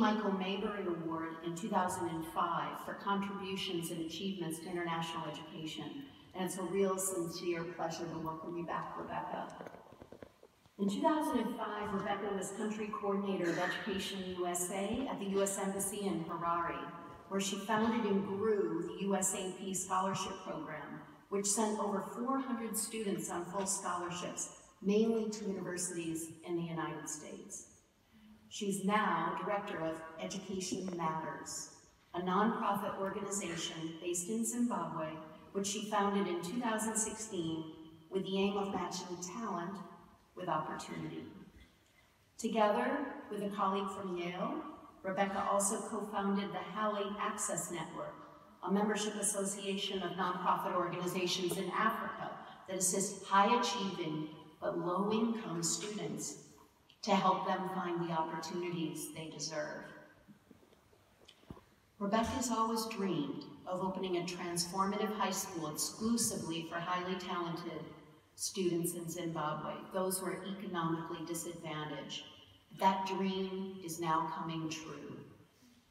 Michael Maybury Award in 2005 for contributions and achievements to international education. And it's a real sincere pleasure to welcome you back, Rebecca. In 2005, Rebecca was country coordinator of Education USA at the U.S. Embassy in Harare, where she founded and grew the USAP Scholarship Program, which sent over 400 students on full scholarships, mainly to universities in the United States. She's now Director of Education Matters, a nonprofit organization based in Zimbabwe, which she founded in 2016 with the aim of matching talent with opportunity. Together with a colleague from Yale, Rebecca also co-founded the Halley Access Network, a membership association of nonprofit organizations in Africa that assists high-achieving but low-income students to help them find the opportunities they deserve. Rebecca's always dreamed of opening a transformative high school exclusively for highly talented students in Zimbabwe, those who are economically disadvantaged. That dream is now coming true.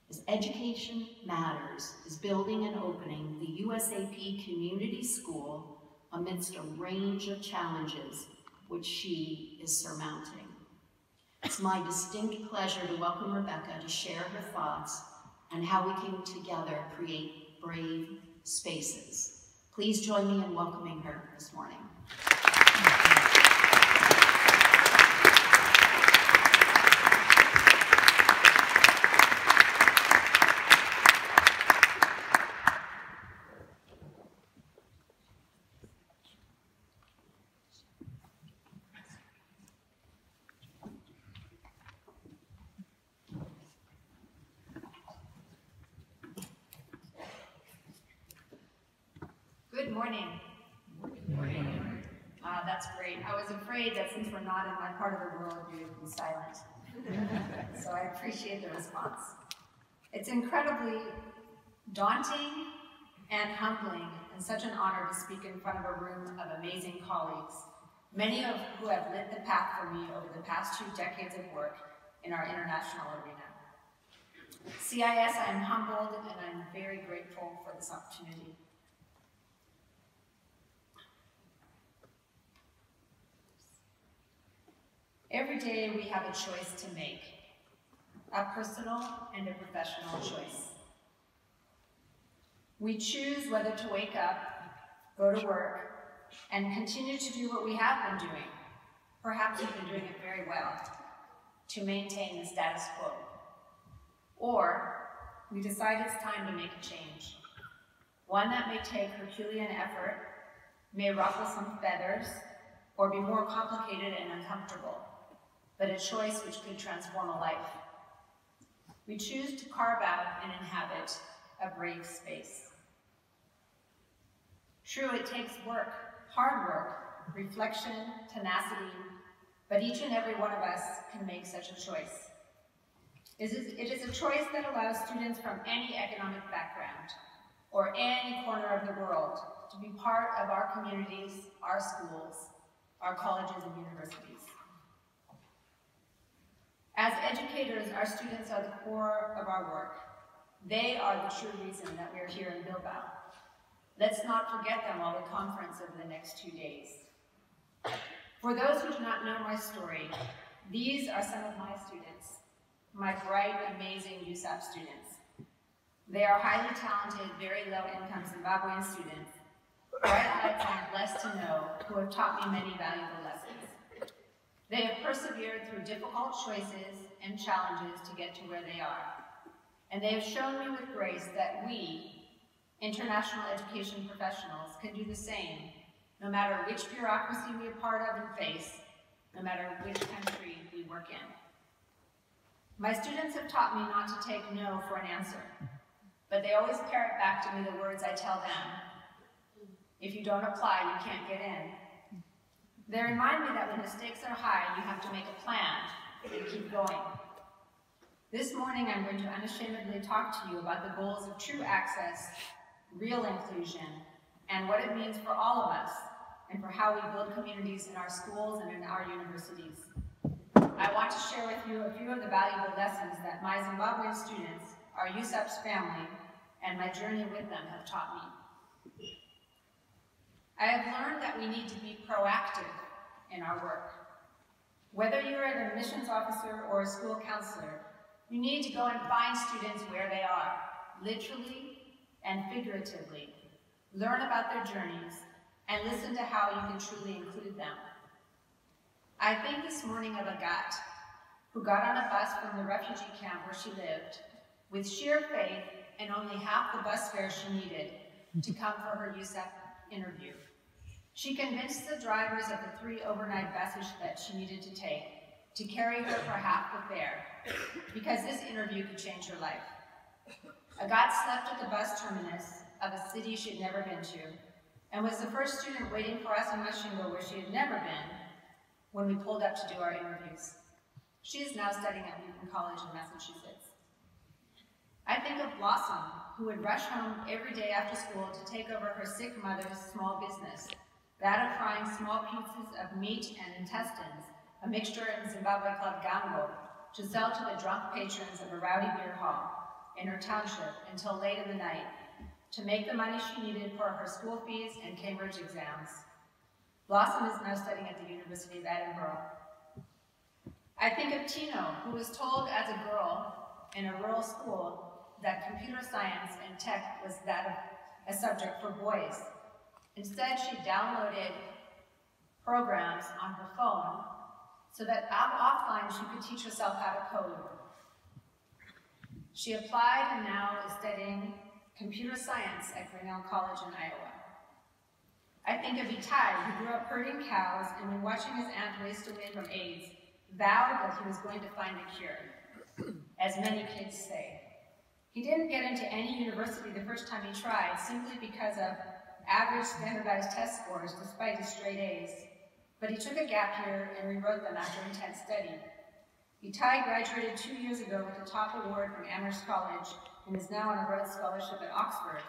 As Education Matters is building and opening the USAP Community School amidst a range of challenges which she is surmounting. It's my distinct pleasure to welcome Rebecca to share her thoughts on how we can together create brave spaces. Please join me in welcoming her this morning. Good morning. Good morning. That's great. I was afraid that since we're not in my part of the world, you would be silent. So I appreciate the response. It's incredibly daunting and humbling and such an honor to speak in front of a room of amazing colleagues, many of who have lit the path for me over the past 2 decades of work in our international arena. CIS, I am humbled and I'm very grateful for this opportunity. Every day we have a choice to make, a personal and a professional choice. We choose whether to wake up, go to work, and continue to do what we have been doing, perhaps even doing it very well, to maintain the status quo. Or we decide it's time to make a change, one that may take Herculean effort, may ruffle some feathers, or be more complicated and uncomfortable, but a choice which could transform a life. We choose to carve out and inhabit a brave space. True, it takes work, hard work, reflection, tenacity, but each and every one of us can make such a choice. It is a choice that allows students from any economic background or any corner of the world to be part of our communities, our schools, our colleges and universities. As educators, our students are the core of our work. They are the true reason that we are here in Bilbao. Let's not forget them while we conference over the next 2 days. For those who do not know my story, these are some of my students, my bright, amazing USAP students. They are highly talented, very low-income Zimbabwean students, bright lights I'm blessed to know, who have taught me many valuable lessons. They have persevered through difficult choices and challenges to get to where they are. And they have shown me with grace that we, international education professionals, can do the same, no matter which bureaucracy we are part of and face, no matter which country we work in. My students have taught me not to take no for an answer, but they always parrot back to me the words I tell them. If you don't apply, you can't get in. They remind me that when the stakes are high, you have to make a plan and keep going. This morning, I'm going to unashamedly talk to you about the goals of true access, real inclusion, and what it means for all of us, and for how we build communities in our schools and in our universities. I want to share with you a few of the valuable lessons that my Zimbabwean students, our USEP's family, and my journey with them have taught me. I have learned that we need to be proactive in our work. Whether you're an admissions officer or a school counselor, you need to go and find students where they are, literally and figuratively. Learn about their journeys and listen to how you can truly include them. I think this morning of Agathe, who got on a bus from the refugee camp where she lived, with sheer faith and only half the bus fare she needed to come for her USEP interview. She convinced the drivers of the 3 overnight buses that she needed to take to carry her for half the fare, because this interview could change her life. Agathe slept at the bus terminus of a city she'd never been to, and was the first student waiting for us in Mashingo, where she had never been, when we pulled up to do our interviews. She is now studying at Wheaton College in Massachusetts. I think of Blossom, who would rush home every day after school to take over her sick mother's small business, that of frying small pieces of meat and intestines, a mixture in Zimbabwe called gambo, to sell to the drunk patrons of a rowdy beer hall in her township until late in the night, to make the money she needed for her school fees and Cambridge exams. Blossom is now studying at the University of Edinburgh. I think of Tino, who was told as a girl in a rural school that computer science and tech was that of a subject for boys. Instead, she downloaded programs on her phone so that offline she could teach herself how to code. She applied and now is studying computer science at Grinnell College in Iowa. I think of Itai, who grew up herding cows and when watching his aunt waste away from AIDS, vowed that he was going to find a cure, as many kids say. He didn't get into any university the first time he tried, simply because of average standardized test scores despite his straight A's. But he took a gap year and rewrote them after intense study. Itai graduated 2 years ago with the top award from Amherst College and is now on a Rhodes Scholarship at Oxford,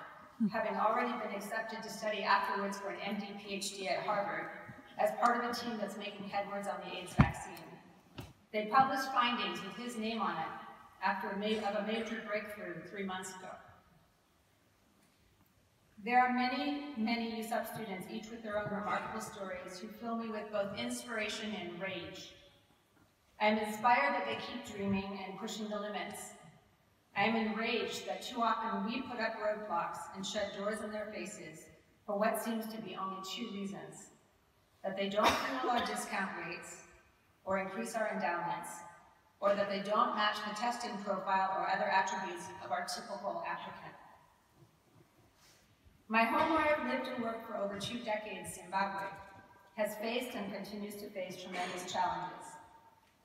having already been accepted to study afterwards for an MD PhD at Harvard as part of a team that's making headway on the AIDS vaccine. They published findings with his name on it after a major breakthrough 3 months ago. There are many, many USEP students, each with their own remarkable stories, who fill me with both inspiration and rage. I am inspired that they keep dreaming and pushing the limits. I am enraged that too often we put up roadblocks and shut doors in their faces for what seems to be only 2 reasons: that they don't renew our discount rates or increase our endowments, or that they don't match the testing profile or other attributes of our typical applicant. My home, where I've lived and worked for over 2 decades, Zimbabwe, has faced and continues to face tremendous challenges.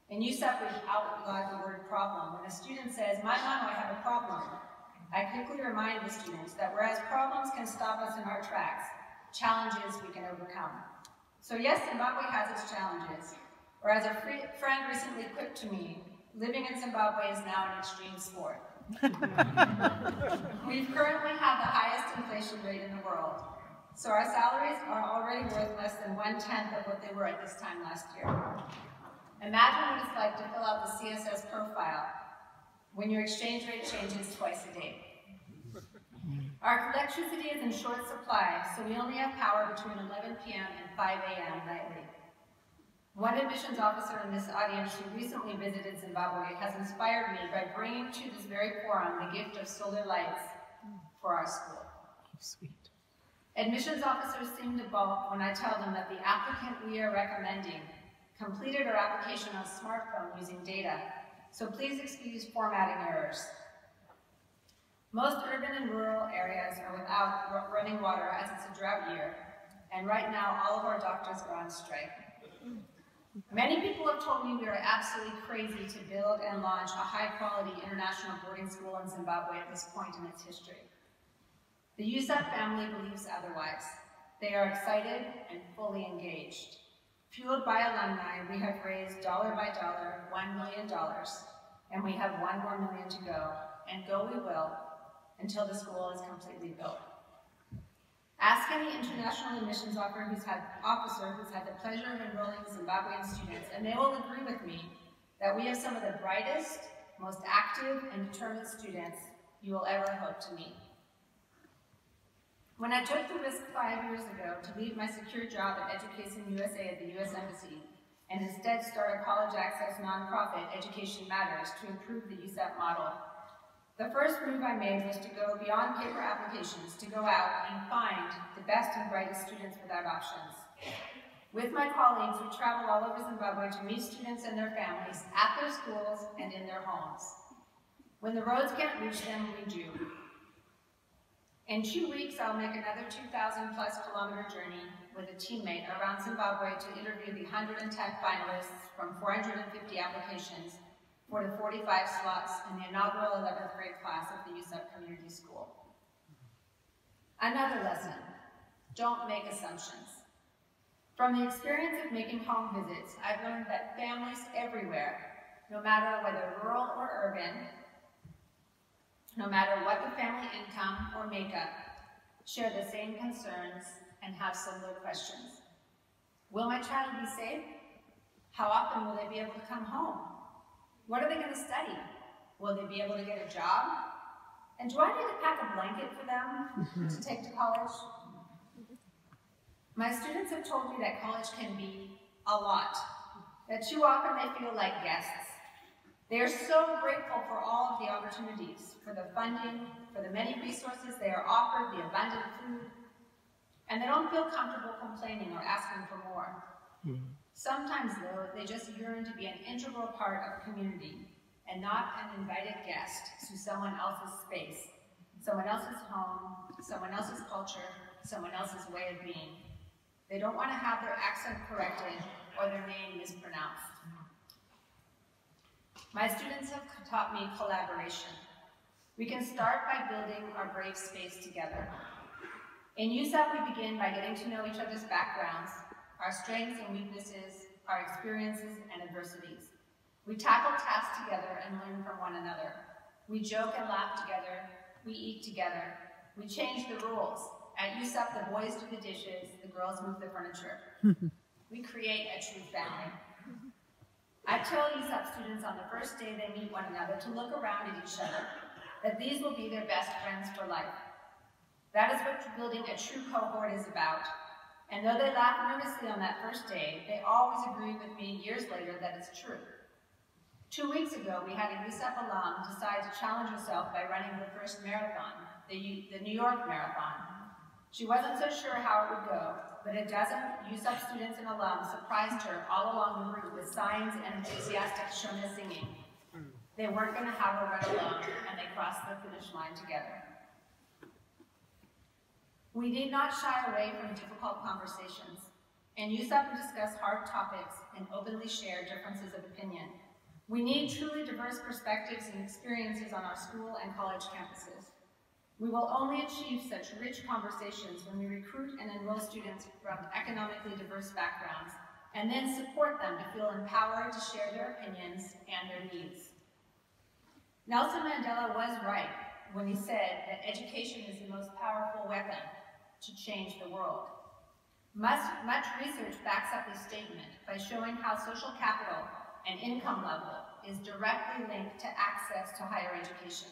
In USEP, we've outlawed the word problem. When a student says, "My Mano, I have a problem," I quickly remind the students that whereas problems can stop us in our tracks, challenges we can overcome. So yes, Zimbabwe has its challenges, or as a friend recently quipped to me, living in Zimbabwe is now an extreme sport. We currently have the highest inflation rate in the world, so our salaries are already worth less than 1/10 of what they were at this time last year. Imagine what it's like to fill out the CIS profile when your exchange rate changes twice a day. Our electricity is in short supply, so we only have power between 11 p.m. and 5 a.m. nightly. One admissions officer in this audience who recently visited Zimbabwe has inspired me by bringing to this very forum the gift of solar lights for our school. Sweet. Admissions officers seem to balk when I tell them that the applicant we are recommending completed our application on smartphone using data, so please excuse formatting errors. Most urban and rural areas are without running water as it's a drought year, and right now all of our doctors are on strike. Many people have told me we are absolutely crazy to build and launch a high-quality international boarding school in Zimbabwe at this point in its history. The USEP family believes otherwise. They are excited and fully engaged. Fueled by alumni, we have raised dollar by dollar $1 million, and we have 1 more million to go, and go we will until the school is completely built. Ask any international admissions officer who's had the pleasure of enrolling Zimbabwean students, and they will agree with me that we have some of the brightest, most active, and determined students you will ever hope to meet. When I took the risk 5 years ago to leave my secure job at Education USA at the U.S. Embassy and instead start a college access nonprofit, Education Matters, to improve the USAP model, the first move I made was to go beyond paper applications, to go out and find the best and brightest students without options. With my colleagues, we travel all over Zimbabwe to meet students and their families at their schools and in their homes. When the roads can't reach them, we do. In 2 weeks, I'll make another 2,000+ kilometer journey with a teammate around Zimbabwe to interview the 110 finalists from 450 applications for the 45 slots in the inaugural 11th grade class of the USAP Community School. Another lesson, don't make assumptions. From the experience of making home visits, I've learned that families everywhere, no matter whether rural or urban, no matter what the family income or makeup, share the same concerns and have similar questions. Will my child be safe? How often will they be able to come home? What are they going to study? Will they be able to get a job? And do I need to pack a blanket for them to take to college? My students have told me that college can be a lot, that too often they feel like guests. They are so grateful for all of the opportunities, for the funding, for the many resources they are offered, the abundant food, and they don't feel comfortable complaining or asking for more. Sometimes, though, they just yearn to be an integral part of a community and not an invited guest to someone else's space, someone else's home, someone else's culture, someone else's way of being. They don't want to have their accent corrected or their name mispronounced. My students have taught me collaboration. We can start by building our brave space together. In USAP, we begin by getting to know each other's backgrounds, our strengths and weaknesses, our experiences and adversities. We tackle tasks together and learn from one another. We joke and laugh together. We eat together. We change the rules. At USAP, the boys do the dishes, the girls move the furniture. We create a true family. I tell USAP students on the first day they meet one another to look around at each other, that these will be their best friends for life. That is what building a true cohort is about. And though they laugh nervously on that first day, they always agree with me years later that it's true. 2 weeks ago, we had a USAP alum decide to challenge herself by running her first marathon, the New York Marathon. She wasn't so sure how it would go, but a dozen USAP students and alums surprised her all along the route with signs and enthusiastic Shona singing. They weren't going to have her run alone, and they crossed the finish line together. We need not shy away from difficult conversations. In USAP, we discuss hard topics and openly share differences of opinion. We need truly diverse perspectives and experiences on our school and college campuses. We will only achieve such rich conversations when we recruit and enroll students from economically diverse backgrounds, and then support them to feel empowered to share their opinions and their needs. Nelson Mandela was right when he said that education is the most powerful weapon to change the world. Much research backs up this statement by showing how social capital and income level is directly linked to access to higher education.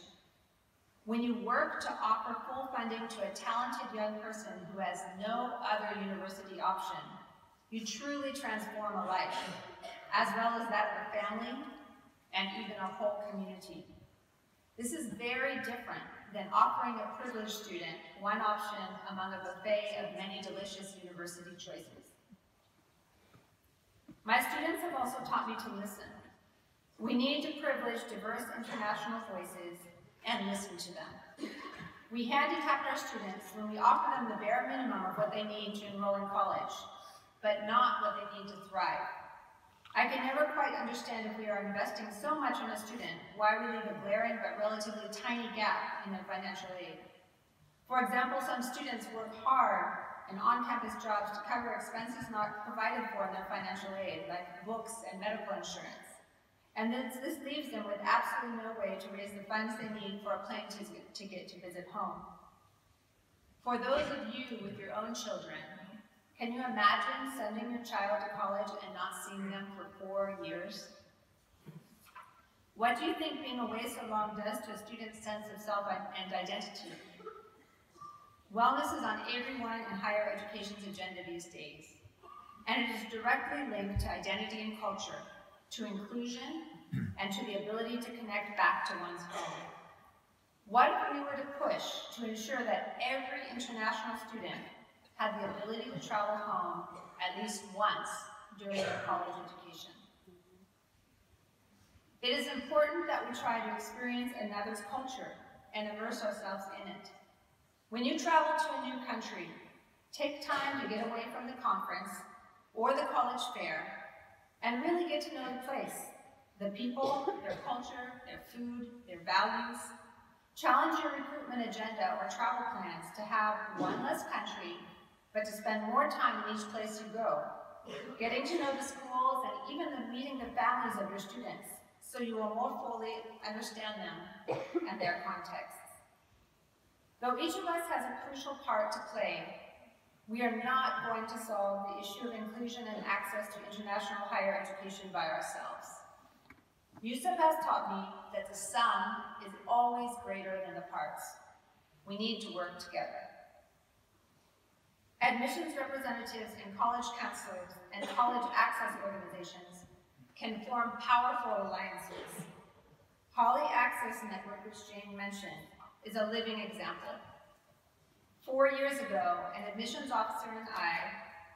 When you work to offer full funding to a talented young person who has no other university option, you truly transform a life, as well as that of a family and even a whole community. This is very different than offering a privileged student one option among a buffet of many delicious university choices. My students have also taught me to listen. We need to privilege diverse international voices and listen to them. We handicap our students when we offer them the bare minimum of what they need to enroll in college, but not what they need to thrive. I can never quite understand if we are investing so much in a student, why we leave a glaring but relatively tiny gap in their financial aid. For example, some students work hard in on-campus jobs to cover expenses not provided for in their financial aid, like books and medical insurance. And this leaves them with absolutely no way to raise the funds they need for a plane ticket to visit home. For those of you with your own children, can you imagine sending your child to college and not seeing them for 4 years? What do you think being away so long does to a student's sense of self and identity? Wellness is on everyone in higher education's agenda these days, and it is directly linked to identity and culture, to inclusion, and to the ability to connect back to one's home. What if we were to push to ensure that every international student had the ability to travel home at least once during their college education? It is important that we try to experience another's culture and immerse ourselves in it. When you travel to a new country, take time to get away from the conference or the college fair and really get to know the place, the people, their culture, their food, their values. Challenge your recruitment agenda or travel plans to have one less country, but to spend more time in each place you go, getting to know the schools and even meeting the families of your students, so you will more fully understand them and their contexts. Though each of us has a crucial part to play, we are not going to solve the issue of inclusion and access to international higher education by ourselves. Yusuf has taught me that the sum is always greater than the parts. We need to work together. Admissions representatives and college counselors and college access organizations can form powerful alliances. Holly Access Network, which Jane mentioned, is a living example. 4 years ago, an admissions officer and I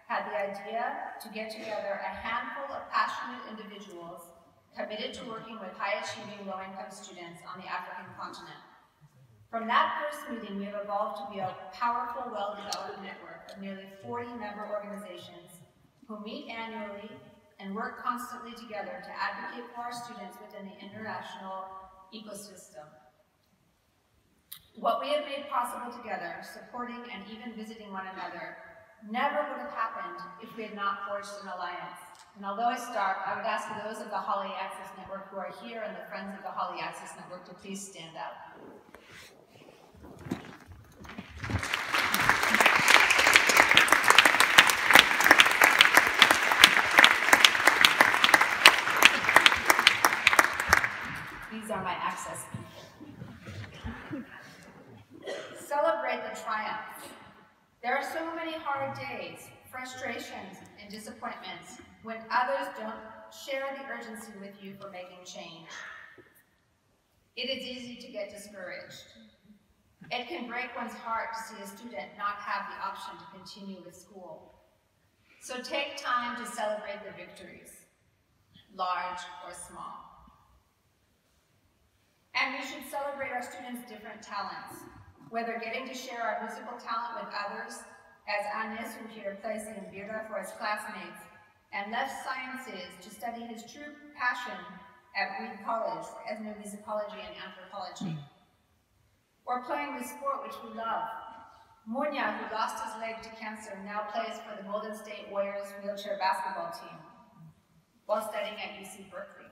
had the idea to get together a handful of passionate individuals committed to working with high-achieving low-income students on the African continent. From that first meeting, we have evolved to be a powerful, well-developed network of nearly 40 member organizations who meet annually and work constantly together to advocate for our students within the international ecosystem. What we have made possible together, supporting and even visiting one another, never would have happened if we had not forged an alliance. And although I start, I would ask those of the Holly Access Network who are here and the friends of the Holly Access Network to please stand up. These are my access people. Celebrate the triumphs. There are so many hard days, frustrations, and disappointments when others don't share the urgency with you for making change. It is easy to get discouraged. It can break one's heart to see a student not have the option to continue with school. So take time to celebrate the victories, large or small. And we should celebrate our students' different talents, whether getting to share our musical talent with others, as Anis, who here plays in Birra for his classmates, and left sciences to study his true passion at Reed College for ethnomusicology and anthropology. Or playing the sport which we love. Munya, who lost his leg to cancer, now plays for the Golden State Warriors wheelchair basketball team, while studying at UC Berkeley.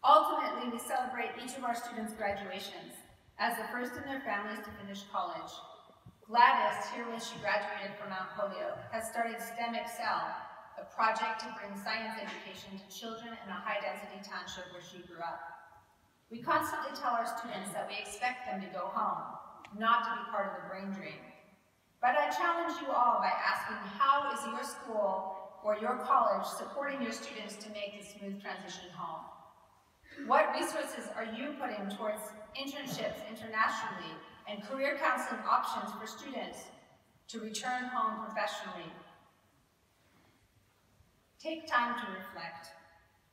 Ultimately, we celebrate each of our students' graduations as the first in their families to finish college. Gladys, here when she graduated from Mount Holyoke, has started STEM Excel, a project to bring science education to children in a high-density township where she grew up. We constantly tell our students that we expect them to go home, not to be part of the brain drain. But I challenge you all by asking, how is your school or your college supporting your students to make the smooth transition home? What resources are you putting towards internships internationally and career counseling options for students to return home professionally? Take time to reflect.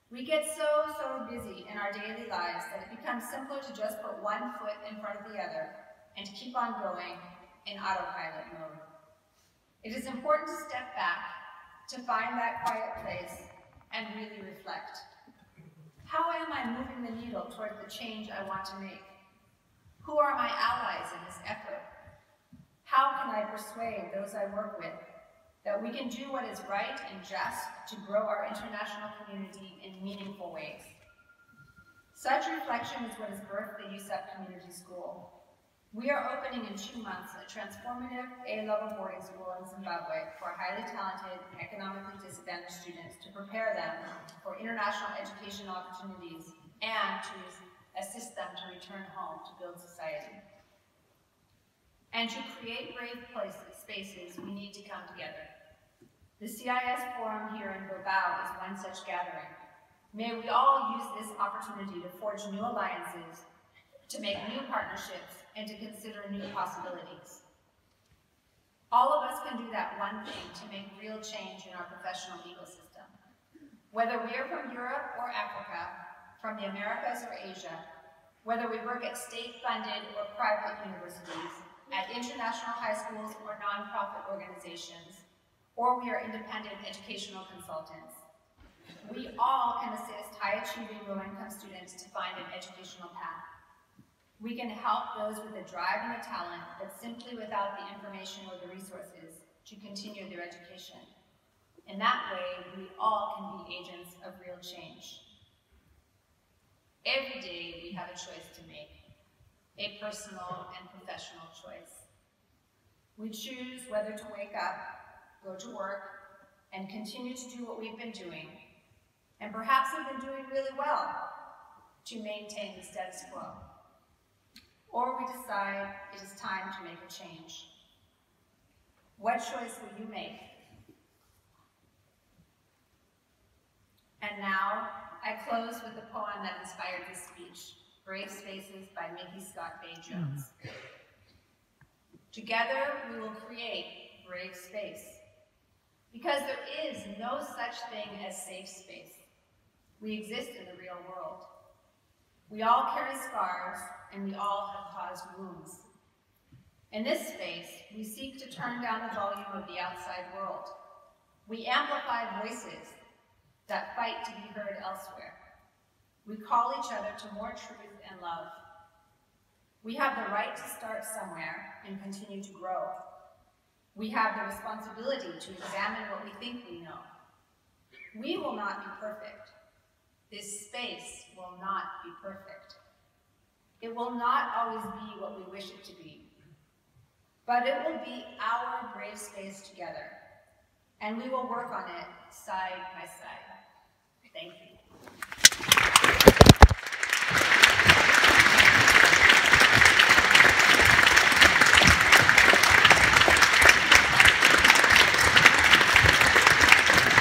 We get so busy in our daily lives that it becomes simpler to just put one foot in front of the other and to keep on going in autopilot mode. It is important to step back, to find that quiet place, and really reflect. How am I moving the needle toward the change I want to make? Who are my allies in this effort? How can I persuade those I work with that we can do what is right and just to grow our international community in meaningful ways? Such reflection is what has birthed the USEP Community School. We are opening in 2 months a transformative A-level boarding school in Zimbabwe for highly talented, economically disadvantaged students to prepare them for international education opportunities and to assist them to return home to build society. And to create brave spaces, we need to come together. The CIS Forum here in Bilbao is one such gathering. May we all use this opportunity to forge new alliances, to make new partnerships, and to consider new possibilities. All of us can do that one thing to make real change in our professional ecosystem. Whether we are from Europe or Africa, from the Americas or Asia, whether we work at state-funded or private universities, at international high schools or nonprofit organizations, or we are independent educational consultants, we all can assist high-achieving low-income students to find an educational path. We can help those with the drive and the talent, but simply without the information or the resources to continue their education. In that way, we all can be agents of real change. Every day, we have a choice to make, a personal and professional choice. We choose whether to wake up, go to work, and continue to do what we've been doing, and perhaps have been doing really well to maintain the status quo. Or we decide it is time to make a change. What choice will you make? And now, I close with the poem that inspired this speech, Brave Spaces by Mickey Scott Bay Jones. Together, we will create brave space. Because there is no such thing as safe space. We exist in the real world. We all carry scars, and we all have caused wounds. In this space, we seek to turn down the volume of the outside world. We amplify voices that fight to be heard elsewhere. We call each other to more truth and love. We have the right to start somewhere and continue to grow. We have the responsibility to examine what we think we know. We will not be perfect. This space will not be perfect. It will not always be what we wish it to be. But it will be our brave space together, and we will work on it side by side. Thank you.